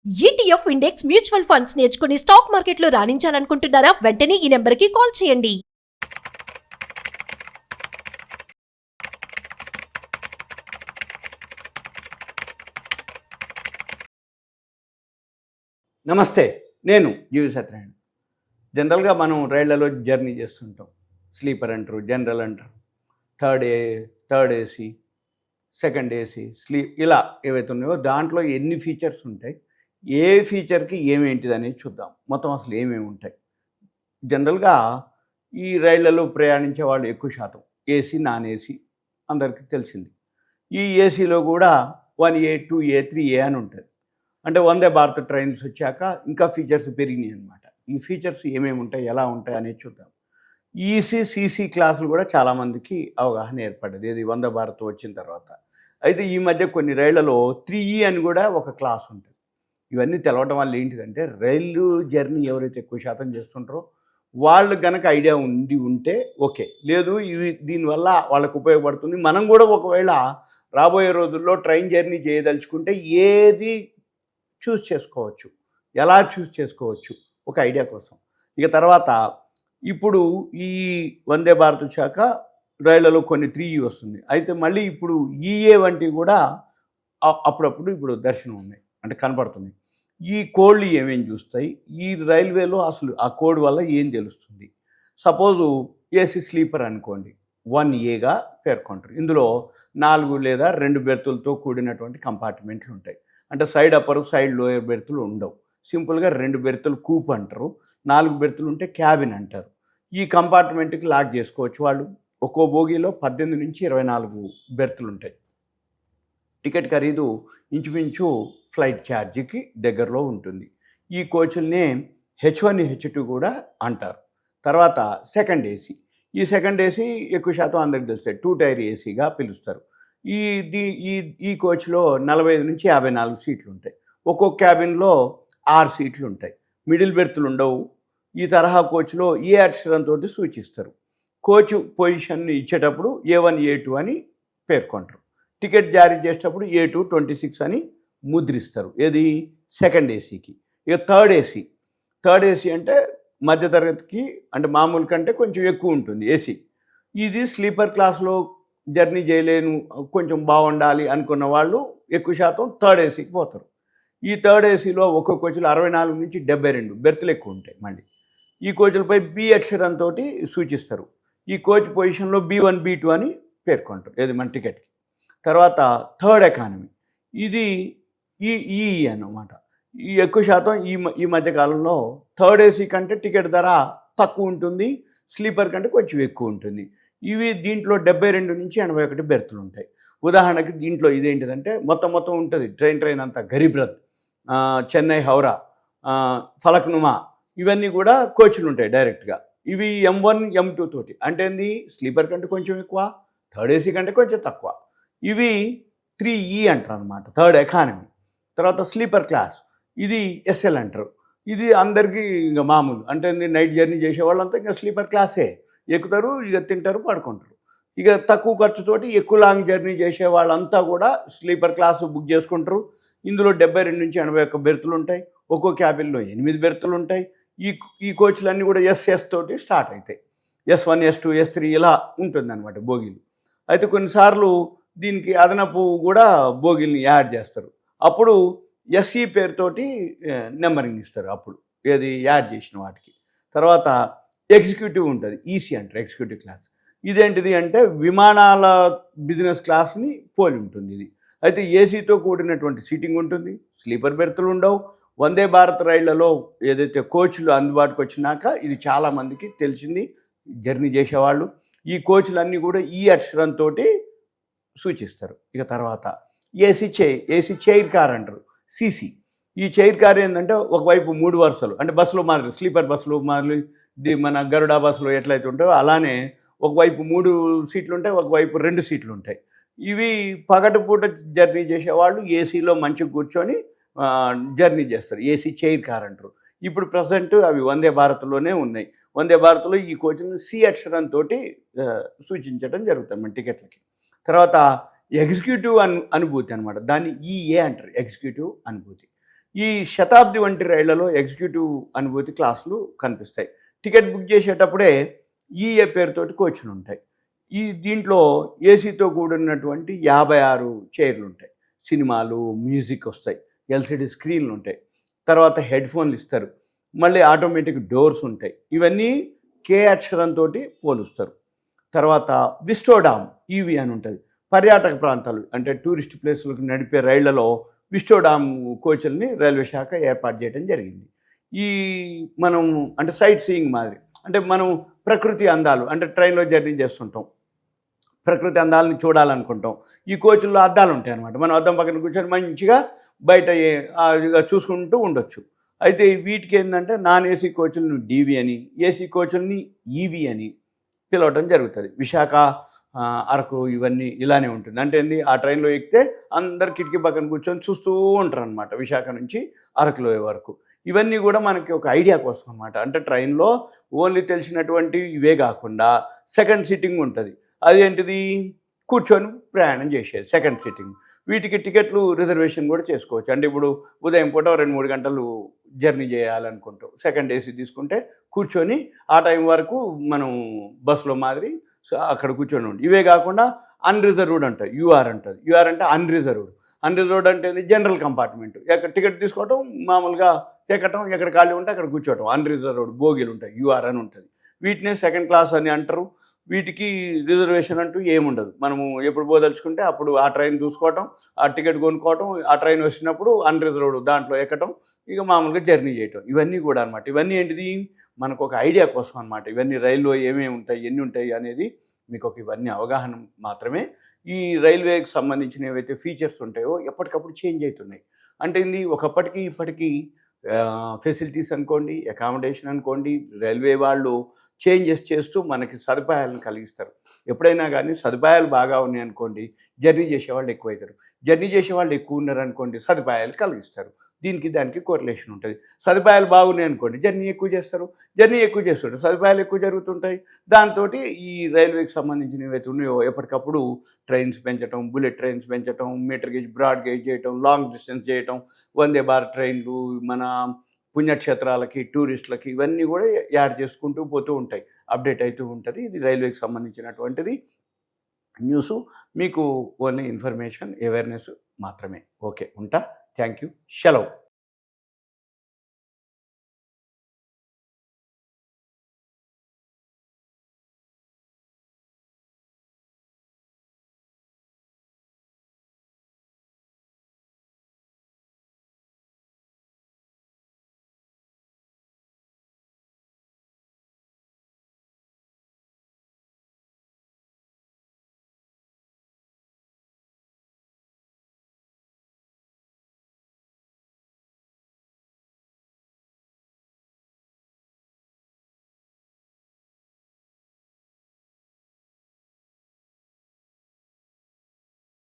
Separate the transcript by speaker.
Speaker 1: ETF index mutual funds నేర్చుకుని stock మార్కెట్లో రాణించాలనుకుంటున్నారా? వెంటనే ఈ నెంబర్కి కాల్ చేయండి.
Speaker 2: నమస్తే, నేను జీవి సత్యనారాయణ. జనరల్గా మనం రైళ్లలో జర్నీ చేస్తుంటాం. స్లీపర్ అంటారు, జనరల్ అంటారు, థర్డ్ ఏసీ, సెకండ్ ఏసీ, ఇలా ఏవైతే ఉన్నాయో దాంట్లో ఎన్ని ఫీచర్స్ ఉంటాయి, ఏ ఫీచర్కి ఏమేంటిది అనేది చూద్దాం. మొత్తం అసలు ఏమేమి ఉంటాయి. జనరల్గా ఈ రైళ్లలో ప్రయాణించే వాళ్ళు ఎక్కువ శాతం ఏసీ, నాన్ ఏసీ అందరికీ తెలిసింది. ఈ ఏసీలో కూడా 1A, 2A, 3A అని ఉంటుంది. అంటే వందే భారత్ ట్రైన్స్ వచ్చాక ఇంకా ఫీచర్స్ పెరిగినాయి అనమాట. ఈ ఫీచర్స్ ఏమేమి ఉంటాయి, ఎలా ఉంటాయి అనేది చూద్దాం. ఈసీ, సీసీ క్లాసులు కూడా చాలామందికి అవగాహన ఏర్పడ్డది ఇది వందే భారత్ వచ్చిన తర్వాత. అయితే ఈ మధ్య కొన్ని రైళ్లలో 3E అని కూడా ఒక క్లాస్ ఉంటుంది. ఇవన్నీ తెలవడం వల్ల ఏంటిదంటే, రైలు జర్నీ ఎవరైతే ఎక్కువ శాతం చేస్తుంటారో వాళ్ళు కనుక ఐడియా ఉంటే ఓకే, లేదు ఇవి దీనివల్ల వాళ్ళకు ఉపయోగపడుతుంది. మనం కూడా ఒకవేళ రాబోయే రోజుల్లో ట్రైన్ జర్నీ చేయదలుచుకుంటే ఏది చూస్ చేసుకోవచ్చు, ఎలా చూస్ చేసుకోవచ్చు ఒక ఐడియా కోసం. ఇక తర్వాత ఇప్పుడు ఈ వందే భారత్ శాఖ రైళ్లలో కొన్ని 3E వస్తుంది. అయితే మళ్ళీ ఇప్పుడు ఈఏ వంటివి కూడా అప్పుడప్పుడు ఇప్పుడు దర్శనం ఉన్నాయి, అంటే కనపడుతుంది. ఈ కోడ్లు ఏమేమి చూస్తాయి, ఈ రైల్వేలో అసలు ఆ కోడ్ వల్ల ఏం తెలుస్తుంది. సపోజు ఏసీ స్లీపర్ అనుకోండి, 1Aగా పేర్కొంటారు. ఇందులో 4 లేదా 2 బెర్తులతో కూడినటువంటి కంపార్ట్మెంట్లు ఉంటాయి. అంటే సైడ్ అప్పర్, సైడ్ లోయర్ బెర్తులు ఉండవు. సింపుల్గా 2 బెర్తులు కూప్ అంటారు, 4 బెర్తులు ఉంటే క్యాబిన్ అంటారు. ఈ కంపార్ట్మెంట్కి లాక్ చేసుకోవచ్చు వాళ్ళు. ఒక్కో బోగీలో 18 నుంచి 24 బెర్తులు ఉంటాయి. టికెట్ ఖరీదు ఇంచుమించు ఫ్లైట్ ఛార్జీకి దగ్గరలో ఉంటుంది. ఈ కోచ్ల్నే H1, H2 కూడా అంటారు. తర్వాత సెకండ్ ఏసీ. ఈ సెకండ్ ఏసీ ఎక్కువ శాతం అందరికి తెలుస్తాయి, 2 టైర్ ఏసీగా పిలుస్తారు. ఈ కోచ్లో 45 నుంచి 54 సీట్లు ఉంటాయి. ఒక్కొక్క క్యాబిన్లో 6 సీట్లు ఉంటాయి. మిడిల్ బెర్తులు ఉండవు. ఈ తరహా కోచ్లో ఏ అక్షరంతో సూచిస్తారు. కోచ్ పొజిషన్ ఇచ్చేటప్పుడు A1, A2 అని పేర్కొంటారు. టికెట్ జారీ చేసేటప్పుడు A2 26 అని ముద్రిస్తారు. ఏది సెకండ్ ఏసీకి. ఇక థర్డ్ ఏసీ అంటే మధ్యతరగతికి, అంటే మామూలు కంటే కొంచెం ఎక్కువ ఉంటుంది ఏసీ. ఇది స్లీపర్ క్లాస్లో జర్నీ చేయలేను, కొంచెం బాగుండాలి అనుకున్న వాళ్ళు ఎక్కువ శాతం థర్డ్ ఏసీకి పోతారు. ఈ థర్డ్ ఏసీలో ఒక్కొక్క కోచ్లో 64 నుంచి 72 బెర్తులు ఎక్కువ ఉంటాయి. మళ్ళీ ఈ కోచ్లపై బి అక్షరంతో సూచిస్తారు. ఈ కోచ్ పొజిషన్లో B1, B2 అని పేర్కొంటారు ఏది మన టికెట్కి. తర్వాత థర్డ్ ఎకానమీ, ఇది ఈ అన్నమాట. ఈ ఎక్కువ శాతం ఈ మధ్యకాలంలో థర్డ్ ఏసీ కంటే టికెట్ ధర తక్కువ ఉంటుంది, స్లీపర్ కంటే కొంచెం ఎక్కువ ఉంటుంది. దీంట్లో 72 నుంచి 81 బెర్తులు ఉంటాయి. ఉదాహరణకి దీంట్లో ఇదేంటిదంటే మొత్తం ఉంటుంది ట్రైన్ అంతా. గరీబ్ రథ్, చెన్నై హౌరా, ఫలక్నుమా, ఇవన్నీ కూడా కోచ్లు ఉంటాయి డైరెక్ట్గా. ఇవి M1, M2 తోటి. అంటే ఏంది, స్లీపర్ కంటే కొంచెం ఎక్కువ, థర్డ్ ఏసీ కంటే కొంచెం తక్కువ. ఇవి 3E అంటారు అనమాట, థర్డ్ ఎకానమీ. తర్వాత స్లీపర్ క్లాస్, ఇది SL అంటారు. ఇది అందరికీ ఇంకా మామూలు, అంటే నైట్ జర్నీ చేసే వాళ్ళంతా ఇంకా స్లీపర్ క్లాసే ఎక్కుతారు, ఇక తింటారు, పడుకుంటారు. ఇక తక్కువ ఖర్చుతోటి ఎక్కువ లాంగ్ జర్నీ చేసే వాళ్ళంతా కూడా స్లీపర్ క్లాసు బుక్ చేసుకుంటారు. ఇందులో 72 నుంచి 81 బెర్తులు ఉంటాయి. ఒక్కో క్యాబిన్లో 8 బెర్తులు ఉంటాయి. ఈ కోచ్లన్నీ కూడా SS తోటి స్టార్ట్ అవుతాయి. S1, S2, S3 ఇలా ఉంటుందన్నమాట బోగీలు. అయితే కొన్నిసార్లు దీనికి అదనపు కూడా బోగీల్ని యాడ్ చేస్తారు. అప్పుడు SE పేరుతోటి నెంబరింగ్ ఇస్తారు అప్పుడు, ఏది యాడ్ చేసిన వాటికి. తర్వాత ఎగ్జిక్యూటివ్ ఉంటుంది, EC అంటారు, ఎగ్జిక్యూటివ్ క్లాస్. ఇదేంటిది అంటే విమానాల బిజినెస్ క్లాస్ని పోలి ఉంటుంది ఇది. అయితే ఏసీతో కూడినటువంటి సీటింగ్ ఉంటుంది, స్లీపర్ బెర్తులు ఉండవు. వందే భారత్ రైళ్లలో ఏదైతే కోచ్లు అందుబాటుకు వచ్చినాక ఇది చాలామందికి తెలిసింది జర్నీ చేసేవాళ్ళు. ఈ కోచ్లన్నీ కూడా ఈ అక్షరంతో సూచిస్తారు. ఇక తర్వాత ఏసీ చైర్ కార్ అంటారు, CC. ఈ చైర్ కార్ ఏంటంటే ఒకవైపు 3 వరుసలు, అంటే బస్సులో మాదిరి, స్లీపర్ బస్సులో మాదిరి, మన గరుడా బస్సులో ఎట్లయితే ఉంటాయో అలానే ఒకవైపు 3 సీట్లు ఉంటాయి, ఒకవైపు 2 సీట్లు ఉంటాయి. ఇవి పగటిపూట జర్నీ చేసేవాళ్ళు ఏసీలో మంచిగా కూర్చొని జర్నీ చేస్తారు, ఏసీ చైర్ కార్ అంటారు. ఇప్పుడు ప్రజెంట్ అవి వందే భారత్లోనే ఉన్నాయి. వందే భారత్లో ఈ కోచ్ని C అక్షరంతో సూచించడం జరుగుతుంది మన టికెట్లకి. తర్వాత ఎగ్జిక్యూటివ్ అనుభూతి అనమాట, దాన్ని EA అంటారు, ఎగ్జిక్యూటివ్ అనుభూతి. ఈ శతాబ్ది వంటి రైళ్లలో ఎగ్జిక్యూటివ్ అనుభూతి క్లాసులు కనిపిస్తాయి. టికెట్ బుక్ చేసేటప్పుడే ఈఏ పేరుతోటి కోచ్లు ఉంటాయి. దీంట్లో ఏసీతో కూడినటువంటి 56 చైర్లు ఉంటాయి. సినిమాలు, మ్యూజిక్ వస్తాయి, ఎల్సిడి స్క్రీన్లు ఉంటాయి, తర్వాత హెడ్ ఫోన్లు ఇస్తారు, మళ్ళీ ఆటోమేటిక్ డోర్స్ ఉంటాయి. ఇవన్నీ కే అక్షరంతో పోలుస్తారు. తర్వాత విస్టోడామ్ ఈవీ అని ఉంటుంది. పర్యాటక ప్రాంతాలు అంటే టూరిస్ట్ ప్లేసులకు నడిపే రైళ్లలో విస్టోడామ్ కోచ్ల్ని రైల్వే శాఖ ఏర్పాటు చేయడం జరిగింది. మనం అంటే సైట్ సీయింగ్ మాదిరి, అంటే మనం ప్రకృతి అందాలు అంటే ట్రైన్లో జర్నీ చేస్తుంటాం, ప్రకృతి అందాలని చూడాలనుకుంటాం. ఈ కోచ్ల్లో అద్దాలు ఉంటాయి అన్నమాట. మనం అద్దం పక్కన కూర్చొని మంచిగా బయట చూసుకుంటూ ఉండొచ్చు. అయితే వీటికి ఏంటంటే నాన్ ఏసీ కోచ్లను డీవీ అని, ఏసీ కోచ్ల్ని ఈవీ అని పిలవడం జరుగుతుంది. విశాఖ, అరకు ఇవన్నీ ఇలానే ఉంటుంది. అంటే ఏంది, ఆ ట్రైన్లో ఎక్కితే అందరు కిటికీ పక్కన కూర్చొని చూస్తూ ఉంటారు అనమాట, విశాఖ నుంచి అరకులో వరకు. ఇవన్నీ కూడా మనకి ఒక ఐడియా కోసం అనమాట. అంటే ట్రైన్లో ఓన్లీ తెలిసినటువంటి ఇవే కాకుండా సెకండ్ సిట్టింగ్ ఉంటుంది. అదేంటిది, కూర్చొని ప్రయాణం చేసేది సెకండ్ సిట్టింగ్. వీటికి టికెట్లు రిజర్వేషన్ కూడా చేసుకోవచ్చు. అంటే ఇప్పుడు ఉదయం పూట 2-3 గంటలు జర్నీ చేయాలనుకుంటాం, సెకండ్ ఏసీ తీసుకుంటే కూర్చొని ఆ టైం వరకు మనం బస్సులో మాదిరి అక్కడ కూర్చొని ఉండి. ఇవే కాకుండా అన్రిజర్వ్డ్ అంటారు, యూఆర్ అంటారు. యూఆర్ అంటే అన్రిజర్వ్డ్. అన్రిజర్వ్డ్ అంటే జనరల్ కంపార్ట్మెంట్, ఎక్కడ టికెట్ తీసుకోవటం, మామూలుగా ఎక్కటం, ఎక్కడ ఖాళీ ఉంటే అక్కడ కూర్చోవటం. అన్రిజర్వ్డ్ బోగీలు ఉంటాయి, యూఆర్ అని ఉంటుంది. వీటినే సెకండ్ క్లాస్ అని అంటారు. వీటికి రిజర్వేషన్ అంటూ ఏముండదు. మనము ఎప్పుడు పోదలుచుకుంటే అప్పుడు ఆ ట్రైన్ చూసుకోవటం, ఆ టికెట్ కొనుక్కోవటం, ఆ ట్రైన్ వచ్చినప్పుడు అన్రిజర్వ్డ్ దాంట్లో ఎక్కటం, ఇక మామూలుగా జర్నీ చేయటం. ఇవన్నీ కూడా అనమాట. ఇవన్నీ ఏంటిది, మనకు ఒక ఐడియా కోసం అనమాట. ఇవన్నీ రైల్లో ఏమేమి ఉంటాయి, ఎన్ని ఉంటాయి అనేది మీకు ఒక ఇవన్నీ అవగాహన మాత్రమే. ఈ రైల్వేకి సంబంధించిన ఏవైతే ఫీచర్స్ ఉంటాయో ఎప్పటికప్పుడు చేంజ్ అవుతున్నాయి. అంటే ఇది ఒకప్పటికి ఇప్పటికీ ఫెసిలిటీస్ అనుకోండి, అకామిడేషన్ అనుకోండి, రైల్వే వాళ్ళు చేంజెస్ చేస్తూ మనకి సదుపాయాలను కలిగిస్తారు. ఎప్పుడైనా కానీ సదుపాయాలు బాగా ఉన్నాయి అనుకోండి, జర్నీ చేసేవాళ్ళు ఎక్కువవుతారు. జర్నీ చేసేవాళ్ళు ఎక్కువ ఉన్నారనుకోండి, సదుపాయాలు కలిగిస్తారు. దానికి కోరిలేషన్ ఉంటుంది. సదుపాయాలు బాగున్నాయి అనుకోండి, జర్నీ ఎక్కువ చేస్తారు. జర్నీ ఎక్కువ చేస్తుంటారు, సదుపాయాలు ఎక్కువ జరుగుతుంటాయి. దాంతో ఈ రైల్వేకి సంబంధించిన ఏవైతే ఉన్నాయో ఎప్పటికప్పుడు ట్రైన్స్ పెంచడం, బుల్లెట్ ట్రైన్స్ పెంచడం, మీటర్ గేజ్, బ్రాడ్ గేజ్ చేయటం, లాంగ్ డిస్టెన్స్ చేయటం, వందే భారత్ ట్రైన్లు, మన పుణ్యక్షేత్రాలకి, టూరిస్టులకి, ఇవన్నీ కూడా యాడ్ చేసుకుంటూ పోతూ ఉంటాయి, అప్డేట్ అవుతూ ఉంటుంది. ఇది రైల్వేకి సంబంధించినటువంటిది న్యూస్. మీకు ఓన్లీ ఇన్ఫర్మేషన్, అవేర్నెస్ మాత్రమే. ఓకే, ఉంటా. Thank you. సెలవు.